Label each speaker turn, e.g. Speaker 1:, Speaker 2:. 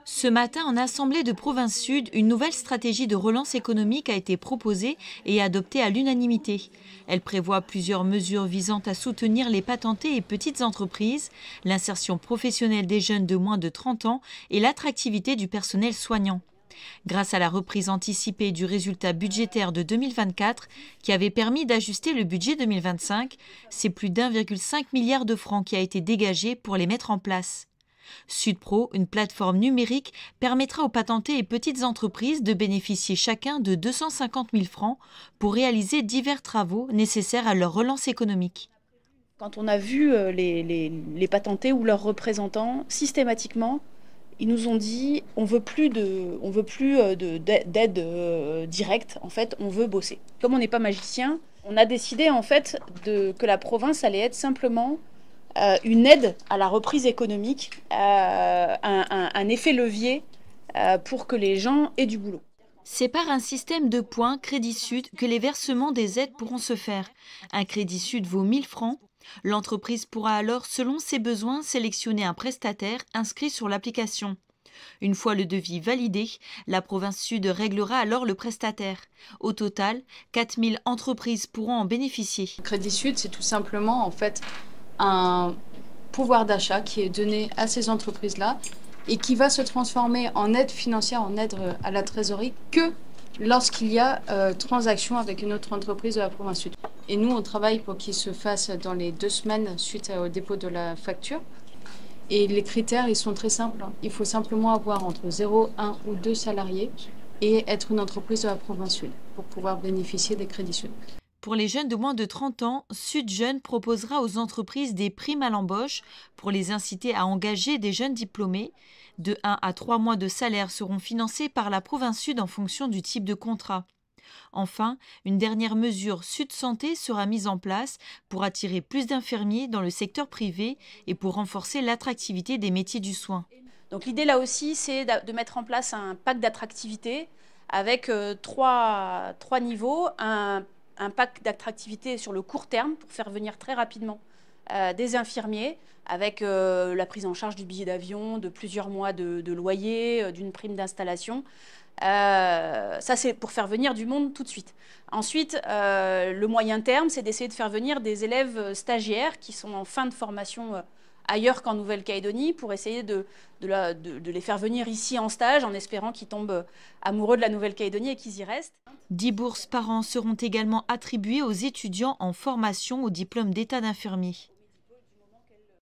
Speaker 1: Ce matin, en Assemblée de province Sud, une nouvelle stratégie de relance économique a été proposée et adoptée à l'unanimité. Elle prévoit plusieurs mesures visant à soutenir les patentés et petites entreprises, l'insertion professionnelle des jeunes de moins de 30 ans et l'attractivité du personnel soignant. Grâce à la reprise anticipée du résultat budgétaire de 2024, qui avait permis d'ajuster le budget 2025, c'est plus d'1,5 milliard de francs qui a été dégagé pour les mettre en place. SudPro, une plateforme numérique, permettra aux patentés et petites entreprises de bénéficier chacun de 250 000 francs pour réaliser divers travaux nécessaires à leur relance économique.
Speaker 2: Quand on a vu les patentés ou leurs représentants, systématiquement, ils nous ont dit on veut plus d'aide directe, en fait, on veut bosser. Comme on n'est pas magicien, on a décidé en fait que la province allait être simplement une aide à la reprise économique, un effet levier pour que les gens aient du boulot.
Speaker 1: C'est par un système de points Crédit Sud que les versements des aides pourront se faire. Un Crédit Sud vaut 1 000 francs. L'entreprise pourra alors, selon ses besoins, sélectionner un prestataire inscrit sur l'application. Une fois le devis validé, la province Sud réglera alors le prestataire. Au total, 4 000 entreprises pourront en bénéficier.
Speaker 3: Crédit Sud, c'est tout simplement en fait un pouvoir d'achat qui est donné à ces entreprises-là et qui va se transformer en aide financière, en aide à la trésorerie que lorsqu'il y a transaction avec une autre entreprise de la province Sud. Et nous, on travaille pour qu'il se fasse dans les 2 semaines suite au dépôt de la facture. Et les critères, ils sont très simples. Il faut simplement avoir entre 0, 1 ou 2 salariés et être une entreprise de la province Sud pour pouvoir bénéficier des crédits Sud.
Speaker 1: Pour les jeunes de moins de 30 ans, Sud Jeunes proposera aux entreprises des primes à l'embauche pour les inciter à engager des jeunes diplômés. De 1 à 3 mois de salaire seront financés par la province Sud en fonction du type de contrat. Enfin, une dernière mesure Sud Santé sera mise en place pour attirer plus d'infirmiers dans le secteur privé et pour renforcer l'attractivité des métiers du soin.
Speaker 2: Donc l'idée là aussi, c'est de mettre en place un pack d'attractivité avec trois niveaux. Un pack d'attractivité sur le court terme pour faire venir très rapidement des infirmiers avec la prise en charge du billet d'avion, de plusieurs mois de loyer, d'une prime d'installation. Ça, c'est pour faire venir du monde tout de suite. Ensuite, le moyen terme, c'est d'essayer de faire venir des élèves stagiaires qui sont en fin de formation ailleurs qu'en Nouvelle-Calédonie pour essayer de les faire venir ici en stage en espérant qu'ils tombent amoureux de la Nouvelle-Calédonie et qu'ils y restent.
Speaker 1: 10 bourses par an seront également attribuées aux étudiants en formation au diplôme d'état d'infirmier.